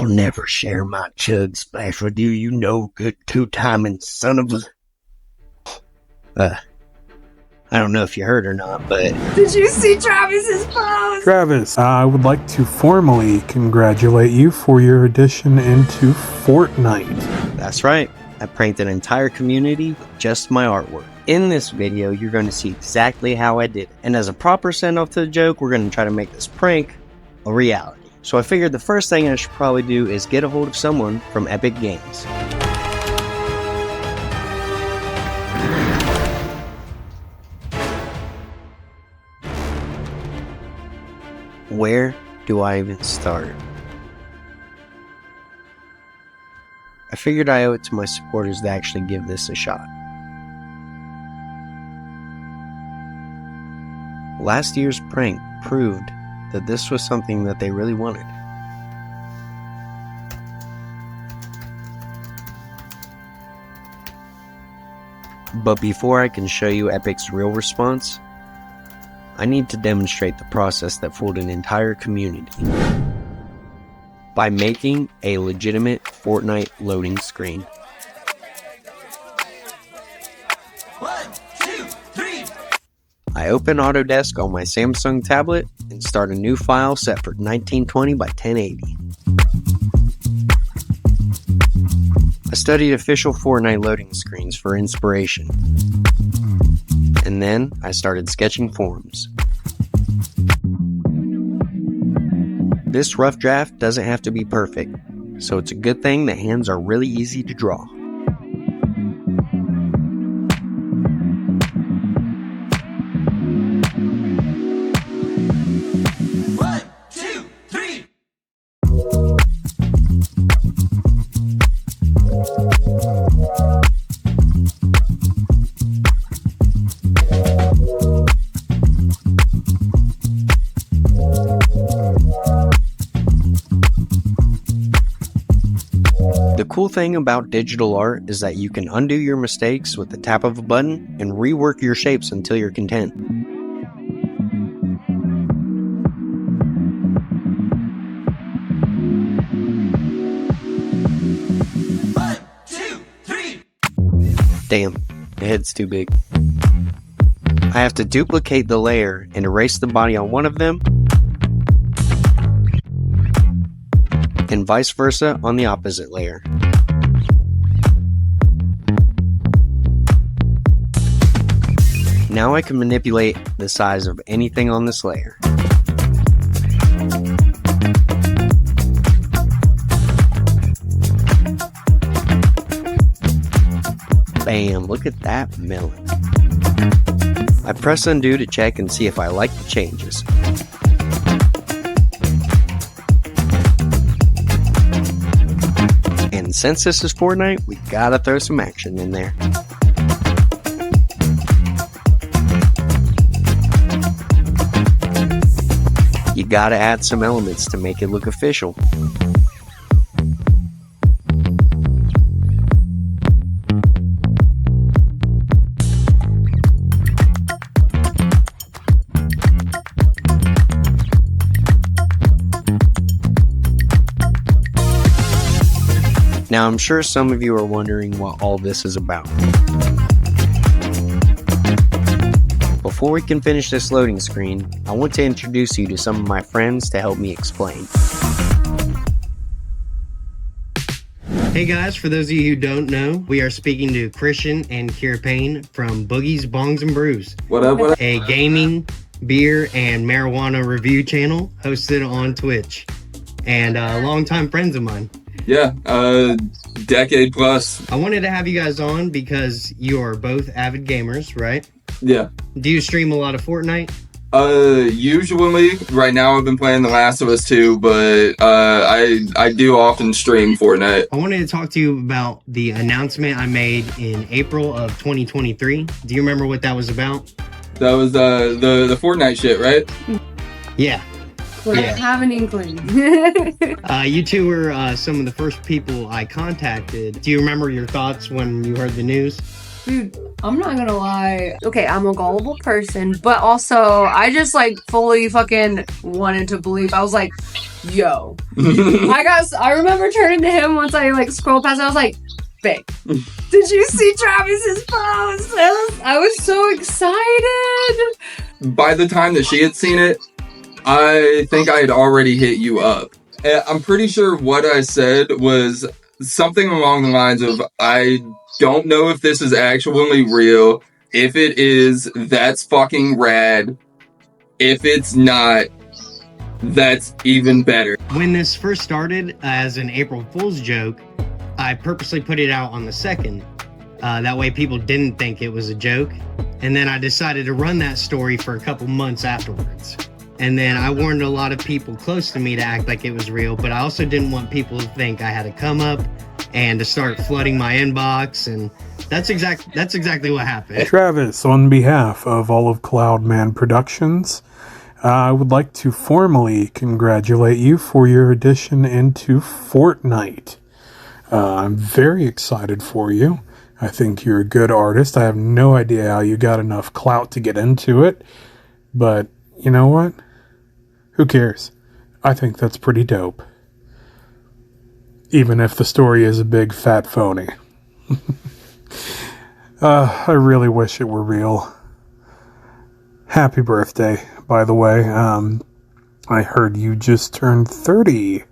I'll never share my chug splash with you, you no good two-timing son of a... I don't know if you heard or not, but... Did you see Travis's post? Travis, I would like to formally congratulate you for your addition into Fortnite. That's right. I pranked an entire community with just my artwork. In this video, you're going to see exactly how I did it. And as a proper send-off to the joke, we're going to try to make this prank a reality. So I figured the first thing I should probably do is get a hold of someone from Epic Games. Where do I even start? I figured I owe it to my supporters to actually give this a shot. Last year's prank proved that this was something that they really wanted. But before I can show you Epic's real response, I need to demonstrate the process that fooled an entire community by making a legitimate Fortnite loading screen. 1, 2, 3. I open Autodesk on my Samsung tablet and start a new file set for 1920 by 1080. I studied official Fortnite loading screens for inspiration. And then I started sketching forms. This rough draft doesn't have to be perfect, so it's a good thing that hands are really easy to draw. The cool thing about digital art is that you can undo your mistakes with the tap of a button and rework your shapes until you're content. One, two, three. Damn, the head's too big. I have to duplicate the layer and erase the body on one of them, and vice versa on the opposite layer. Now I can manipulate the size of anything on this layer. Bam, look at that melon. I press undo to check and see if I like the changes. And since this is Fortnite, we gotta throw some action in there. You gotta add some elements to make it look official. Now, I'm sure some of you are wondering what all this is about. Before we can finish this loading screen, I want to introduce you to some of my friends to help me explain. Hey guys, for those of you who don't know, we are speaking to Christian and Kira Payne from Boogie's Bongs and Brews. What up, what up? A gaming, beer, and marijuana review channel hosted on Twitch. And longtime friends of mine. Yeah, decade plus. I wanted to have you guys on because you are both avid gamers, right? Yeah. Do you stream a lot of Fortnite? Usually, right now I've been playing The Last of Us 2, but I do often stream Fortnite. I wanted to talk to you about the announcement I made in April of 2023. Do you remember what that was about? That was the Fortnite shit, right? Yeah. I Yeah. have an inkling. You two were some of the first people I contacted. Do you remember your thoughts when you heard the news? Dude, I'm not gonna lie. Okay, I'm a gullible person, but also I just like fully fucking wanted to believe. I was like, yo. I remember turning to him once I like scrolled past and I was like, babe, did you see Travis's post? I was so excited. By the time that she had seen it, I think I had already hit you up. And I'm pretty sure what I said was something along the lines of, I don't know if this is actually real. If it is, that's fucking rad. If it's not, that's even better. When this first started as an April Fool's joke, I purposely put it out on the 2nd. That way people didn't think it was a joke. And then I decided to run that story for a couple months afterwards. And then I warned a lot of people close to me to act like it was real, but I also didn't want people to think I had to come up and to start flooding my inbox, and that's exactly what happened. Travis, on behalf of all of Cloudman Productions, I would like to formally congratulate you for your addition into Fortnite. I'm very excited for you. I think you're a good artist. I have no idea how you got enough clout to get into it, but you know what? Who cares? I think that's pretty dope. Even if the story is a big fat phony. I really wish it were real. Happy birthday, by the way. I heard you just turned 30.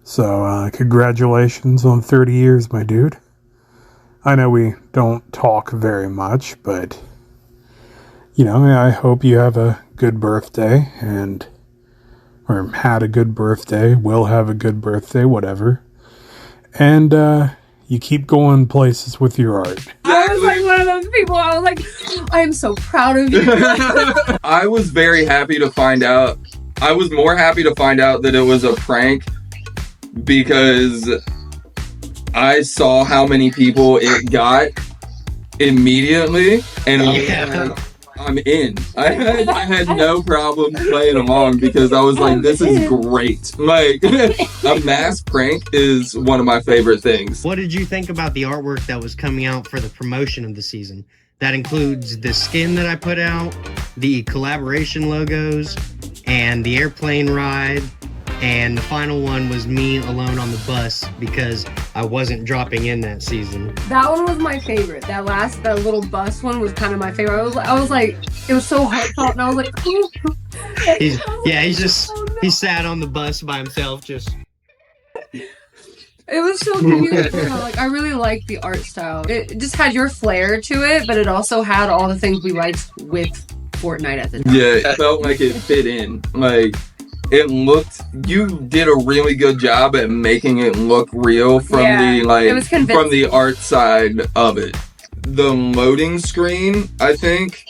So, congratulations on 30 years, my dude. I know we don't talk very much, but, you know, I hope you have a good birthday, or had a good birthday, will have a good birthday, whatever. And, you keep going places with your art. I was like one of those people. I was like, I am so proud of you. I was very happy to find out. I was more happy to find out that it was a prank because I saw how many people it got immediately, and I'm in. I had no problem playing along because I was like, this is great. Like, a mass prank is one of my favorite things. What did you think about the artwork that was coming out for the promotion of the season? That includes the skin that I put out, the collaboration logos, and the airplane ride, and the final one was me alone on the bus because I wasn't dropping in that season. That one was my favorite. That little bus one was kind of my favorite. I was like, it was so heartfelt, and I was like, he sat on the bus by himself, just. It was so cute. Like, I really liked the art style. It just had your flair to it, but it also had all the things we liked with Fortnite at the time. Yeah, it felt like it fit in. Like, you did a really good job at making it look real from from the art side of it. The loading screen, I think,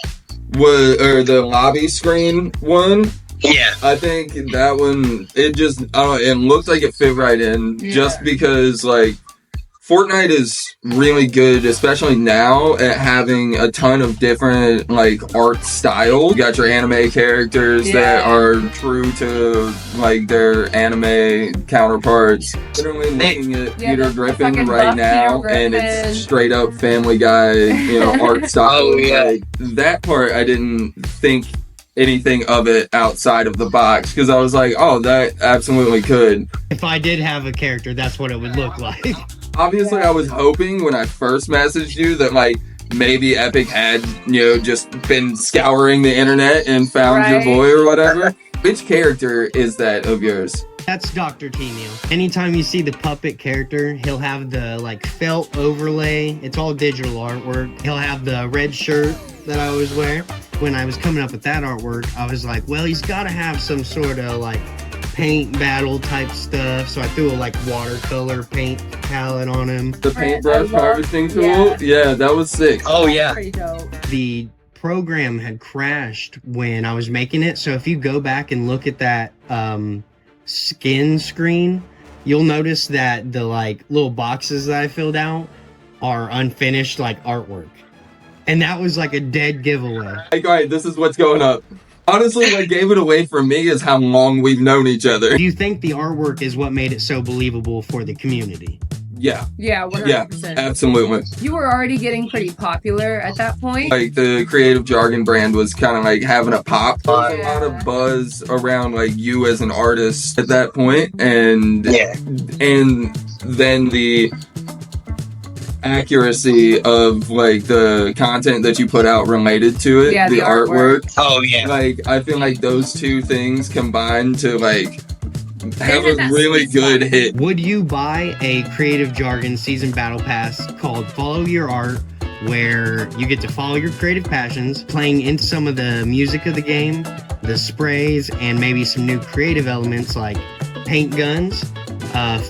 or the lobby screen one. Yeah. I think that one, it looked like it fit right in just because, like, Fortnite is really good, especially now, at having a ton of different, like, art styles. You got your anime characters that are true to, like, their anime counterparts. Literally looking at Peter Griffin right now, and it's straight up Family Guy, art style. Oh, yeah. Like, that part, I didn't think anything of it outside of the box, because I was like, oh, that absolutely could. If I did have a character, that's what it would look like. Obviously, I was hoping when I first messaged you that, like, maybe Epic had, just been scouring the internet and found your boy or whatever. Which character is that of yours? That's Dr. T-Meal. Anytime you see the puppet character, he'll have the, like, felt overlay. It's all digital artwork. He'll have the red shirt that I always wear. When I was coming up with that artwork, I was like, well, he's got to have some sort of, like, paint battle type stuff, so I threw a like watercolor paint palette on him. The paintbrush harvesting tool? Yeah, that was sick. Oh yeah. Pretty dope. The program had crashed when I was making it, so if you go back and look at that skin screen, you'll notice that the like little boxes that I filled out are unfinished like artwork. And that was like a dead giveaway. Like, alright, this is what's going up. Honestly, what gave it away for me is how long we've known each other. Do you think the artwork is what made it so believable for the community? Yeah, Yeah, 100%. absolutely. You were already getting pretty popular at that point. Like the creative jargon brand was kind of like having a pop. There was a lot Yeah. of buzz around like you as an artist at that point, and then the accuracy of like the content that you put out related to it, Yeah, the the artwork. Oh yeah. Like I feel like those two things combined to like have had a that really sweet good spot. hit. Would you buy a Creative Jargon Season Battle Pass called Follow Your Art, where you get to follow your creative passions, playing into some of the music of the game, the sprays, and maybe some new creative elements like paint guns,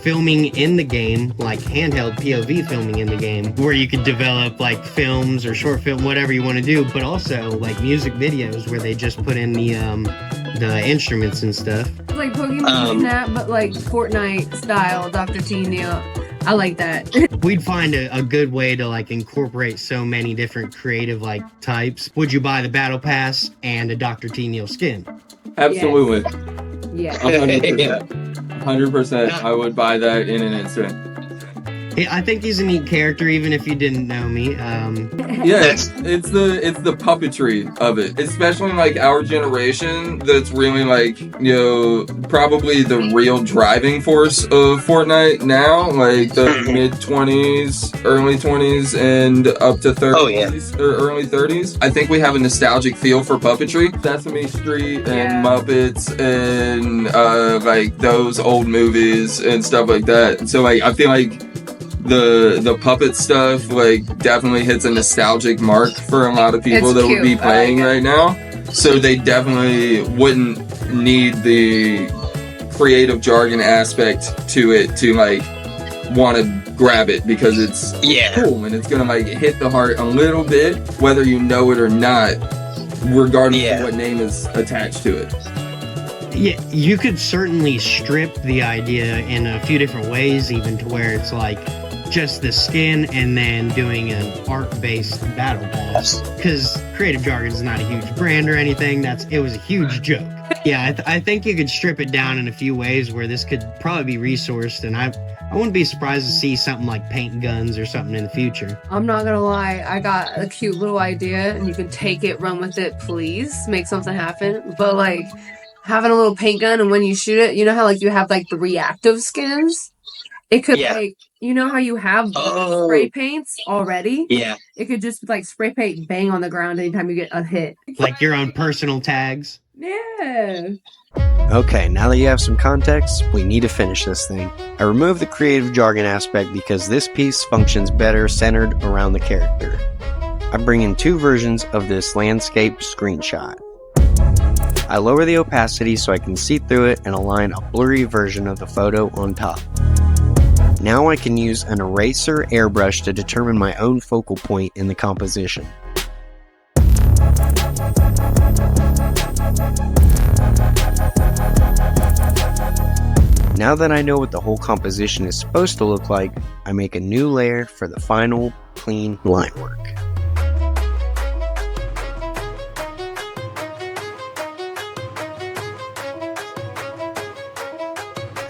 filming in the game, like handheld POV filming in the game, where you could develop like films or short film, whatever you want to do, but also like music videos where they just put in the instruments and stuff. Like Pokemon Snap, but like Fortnite style, Dr. T Neil. I like that. We'd find a good way to like incorporate so many different creative like types. Would you buy the Battle Pass and a Dr. T Neil skin? Absolutely. Yeah. 100%. I would buy that in an instant. I think he's a neat character, even if you didn't know me. Yeah, it's the puppetry of it, especially like our generation. That's really like, you know, probably the real driving force of Fortnite now. Like the mid 20s, early 20s, and up to 30s or early 30s. I think we have a nostalgic feel for puppetry, Sesame Street and Muppets and like those old movies and stuff like that. So like I feel like the puppet stuff like definitely hits a nostalgic mark for a lot of people It's that would be cute. playing right now. So they definitely wouldn't need the creative jargon aspect to it to like want to grab it because it's cool and it's gonna like hit the heart a little bit whether you know it or not, regardless of what name is attached to it. Yeah, you could certainly strip the idea in a few different ways, even to where it's like just the skin and then doing an art-based battle pass. Because Creative Jargon is not a huge brand or anything. It was a huge joke. Yeah, I think you could strip it down in a few ways where this could probably be resourced, and I wouldn't be surprised to see something like paint guns or something in the future. I'm not gonna lie, I got a cute little idea and you can take it, run with it, please. Make something happen. But like having a little paint gun and when you shoot it, you know how like you have like the reactive skins? It could like, you know how you have spray paints already? Yeah. It could just like spray paint bang on the ground anytime you get a hit. Like your own personal tags. Yeah. Okay, now that you have some context, we need to finish this thing. I removed the creative jargon aspect because this piece functions better centered around the character. I bring in two versions of this landscape screenshot. I lower the opacity so I can see through it and align a blurry version of the photo on top. Now I can use an eraser airbrush to determine my own focal point in the composition. Now that I know what the whole composition is supposed to look like, I make a new layer for the final, clean line work.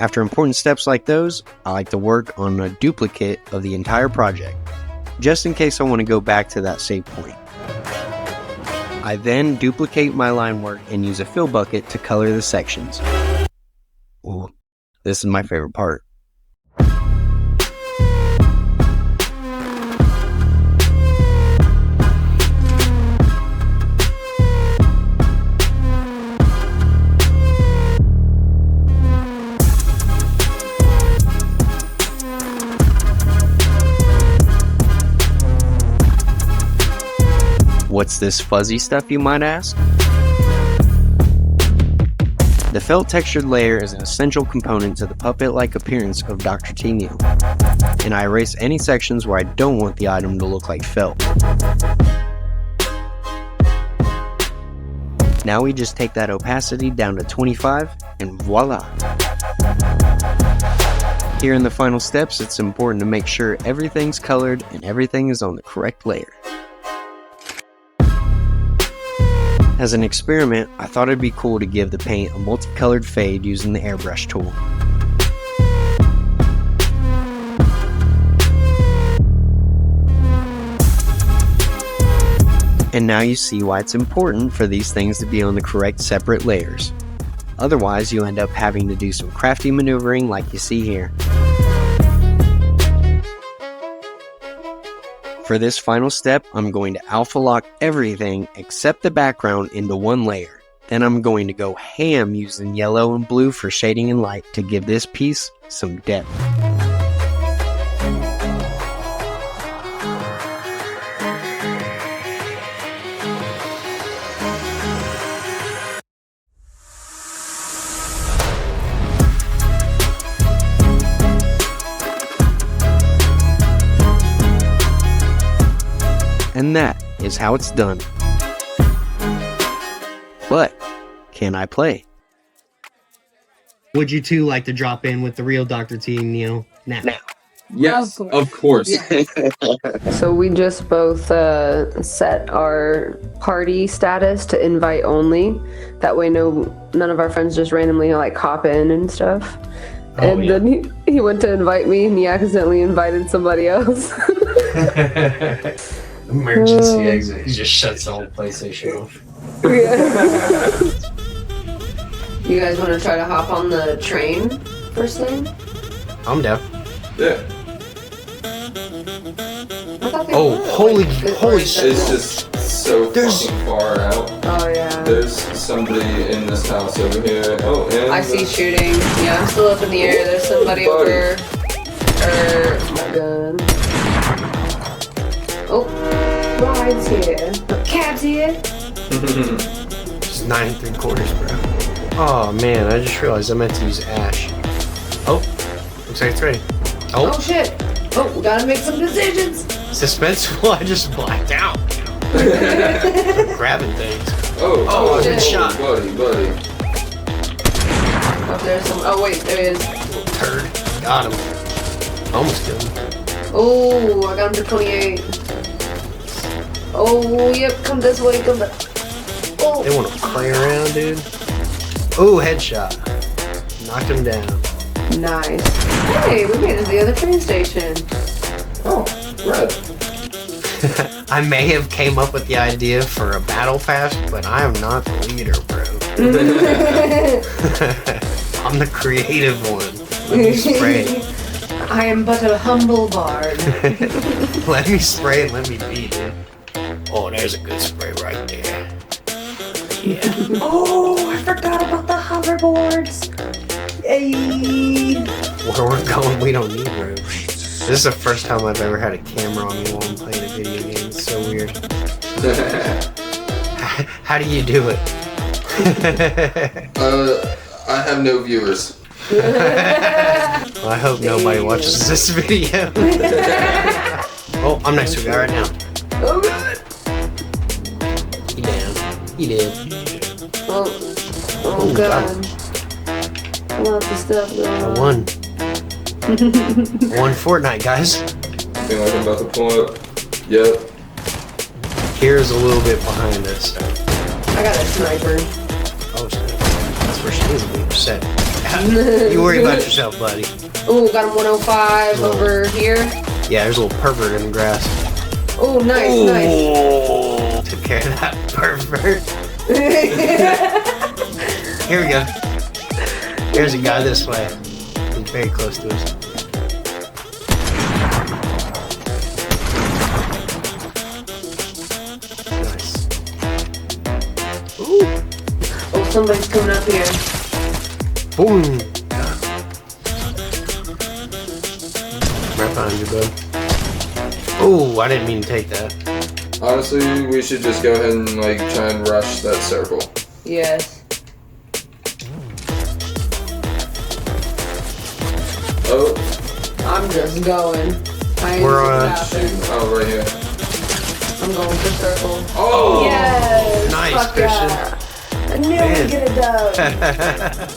After important steps like those, I like to work on a duplicate of the entire project, just in case I want to go back to that save point. I then duplicate my line work and use a fill bucket to color the sections. Ooh, this is my favorite part. What's this fuzzy stuff, you might ask? The felt textured layer is an essential component to the puppet-like appearance of Dr. T Neil, and I erase any sections where I don't want the item to look like felt. Now we just take that opacity down to 25, and voila! Here in the final steps, it's important to make sure everything's colored and everything is on the correct layer. As an experiment, I thought it'd be cool to give the paint a multicolored fade using the airbrush tool. And now you see why it's important for these things to be on the correct separate layers. Otherwise, you end up having to do some crafty maneuvering like you see here. For this final step, I'm going to alpha lock everything except the background into one layer. Then I'm going to go ham using yellow and blue for shading and light to give this piece some depth. And that is how it's done. But, can I play? Would you two like to drop in with the real Dr. T and Neil now? Yes, of course. So we just both set our party status to invite only. That way none of our friends just randomly like hop in and stuff. And then he went to invite me and he accidentally invited somebody else. Emergency exit. He just shuts the whole PlayStation off. Yeah. You guys want to try to hop on the train first thing? I'm down. Yeah. Oh, holy It's just so fucking far out. Oh yeah. There's somebody in this house over here. Oh, and I see shooting. Yeah, I'm still up in the air. There's somebody over. Oh my god. Oh, ride's here. Cab's here. It's 9 3/4, bro. Oh man, I just realized I meant to use ash. Oh, looks like it's ready. Oh shit. Oh, we gotta make some decisions. Suspenseful, I just blacked out. I'm grabbing things. Oh, good shot. buddy. Oh, there's some. Oh wait, there is. Little turd. Got him. Almost killed him. Oh, I got him to 28. Oh, yep, come this way, come back. Oh. They want to play around, dude. Oh, headshot. Knocked him down. Nice. Hey, we made it to the other train station. Oh, red. I may have came up with the idea for a BattlePass, but I am not the leader, bro. I'm the creative one. Let me spray. I am but a humble bard. Let me spray and let me be, dude. Oh, there's a good spray right there. Yeah. Oh, I forgot about the hoverboards. Yay. Where we're going, we don't need room. This is the first time I've ever had a camera on me while I'm playing a video game. It's so weird. How do you do it? I have no viewers. Well, I hope nobody watches this video. Oh, I'm next to a guy right now. Oh god. He down. He did. Oh god. I want the stuff though. I won. I won Fortnite, guys. I feel like I'm about to pull up. Yep. Here's a little bit behind us. I got a sniper. Oh, shit. That's where she needs to be set. You worry about yourself, buddy. Oh, got him 105 over here. Yeah, there's a little pervert in the grass. Oh, nice, nice. Took care of that pervert. Here we go. Here's a guy this way. He's very close to us. Nice. Ooh. Oh, somebody's coming up here. Boom. Right behind you, bud. Oh, I didn't mean to take that. Honestly, we should just go ahead and try and rush that circle. Yes. Oh. I'm just going. We're on. Oh, right here. I'm going for circle. Oh! Yes! Nice, Fuck Christian. yeah. I knew we'd get it done.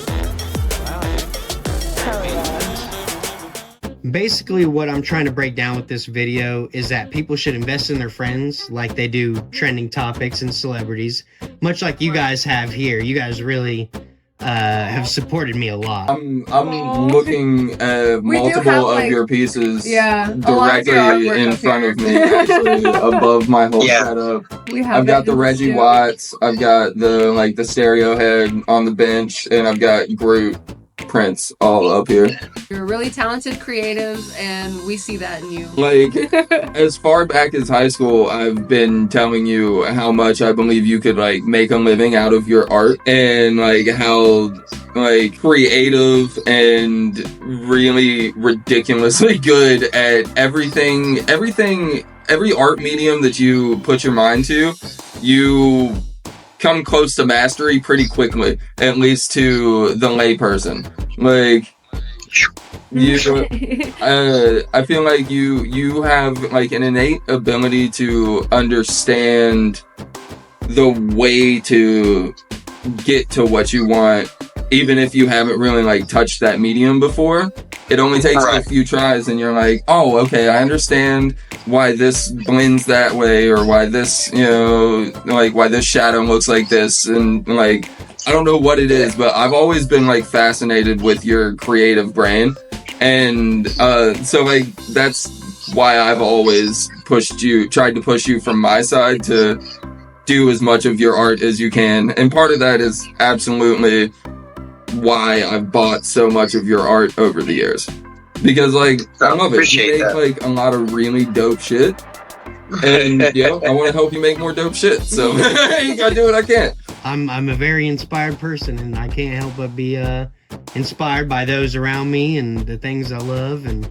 Basically, what I'm trying to break down with this video is that people should invest in their friends like they do trending topics and celebrities, much like you guys have here. You guys really have supported me a lot. I'm looking at We do multiple have, of like- your pieces Yeah, a lot of your directly artwork in up front here. of me, actually, above my whole Yeah. setup. We have I've got that the Reggie too. Watts, I've got the stereo head on the bench, and I've got Groot prints all up here. You're really talented creatives, and we see that in you. Like, as far back as high school, I've been telling you how much I believe you could, like, make a living out of your art, and, like, how, like, creative and really ridiculously good at everything, every art medium that you put your mind to, you come close to mastery pretty quickly, at least to the layperson. Like, you, I feel like you have like an innate ability to understand the way to get to what you want, even if you haven't really like touched that medium before. It only takes a few tries and you're like, oh, okay, I understand why this blends that way, or why this, like why this shadow looks like this, and like, I don't know what it is, but I've always been like fascinated with your creative brain. And so like that's why I've always tried to push you from my side to do as much of your art as you can. And part of that is absolutely why I've bought so much of your art over the years. Because like I love it. You make like a lot of really dope shit. And I want to help you make more dope shit. So you gotta do what I can. I'm a very inspired person, and I can't help but be inspired by those around me and the things I love, and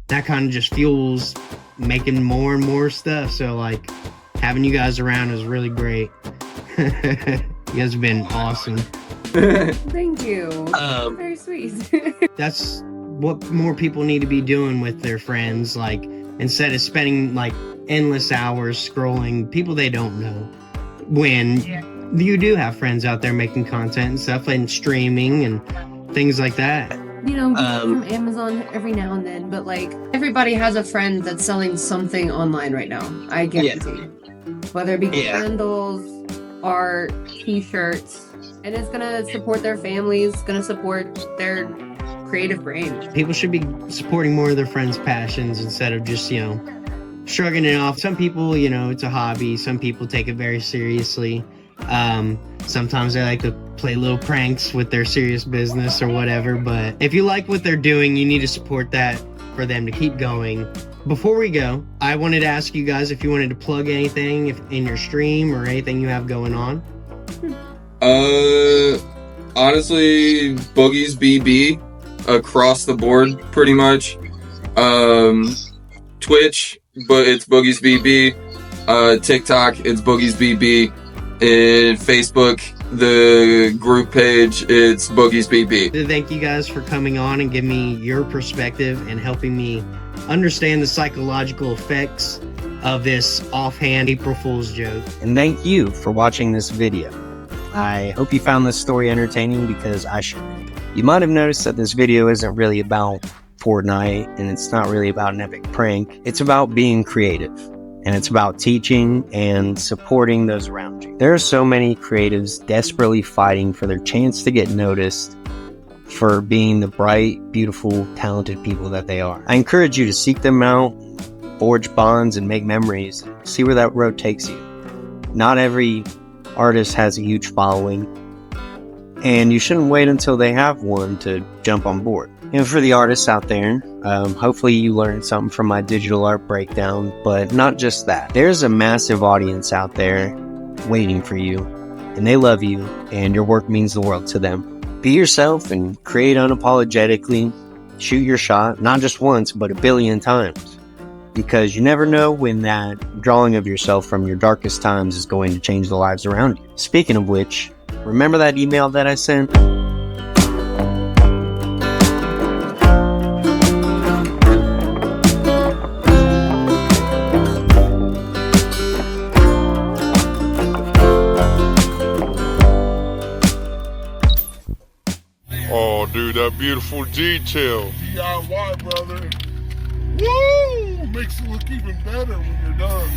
that kind of just fuels making more and more stuff. So like having you guys around is really great. You guys have been awesome. Thank you. Very sweet. That's what more people need to be doing with their friends, like instead of spending like endless hours scrolling people they don't know, when you do have friends out there making content and stuff and streaming and things like that. From Amazon every now and then, but like everybody has a friend that's selling something online right now. I guarantee. Whether it be candles, art, t-shirts, and it's gonna support their families, gonna support their creative brain. People should be supporting more of their friends' passions instead of just, shrugging it off. Some people, it's a hobby. Some people take it very seriously. Sometimes they like to play little pranks with their serious business or whatever, but if you like what they're doing, you need to support that for them to keep going. Before we go, I wanted to ask you guys if you wanted to plug anything in your stream or anything you have going on. Honestly, Boogie's BB across the board, pretty much. Twitch, but it's Boogie's BB. TikTok, it's Boogie's BB. In Facebook, the group page, it's Boogie's BB. Thank you guys for coming on and giving me your perspective and helping me understand the psychological effects of this offhand April Fool's joke. And thank you for watching this video. I hope you found this story entertaining, because I sure did. You might have noticed that this video isn't really about Fortnite, and it's not really about an epic prank. It's about being creative, and it's about teaching and supporting those around you. There are so many creatives desperately fighting for their chance to get noticed for being the bright, beautiful, talented people that they are. I encourage you to seek them out, forge bonds, and make memories. See where that road takes you. Not every artist has a huge following, and you shouldn't wait until they have one to jump on board. And for the artists out there, hopefully you learned something from my digital art breakdown, but not just that. There's a massive audience out there waiting for you, and they love you, and your work means the world to them. Be yourself and create unapologetically. Shoot your shot, not just once, but 1 billion times. Because you never know when that drawing of yourself from your darkest times is going to change the lives around you. Speaking of which, remember that email that I sent? Oh, dude, that beautiful detail. DIY, brother. Woo! Makes it look even better when you're done.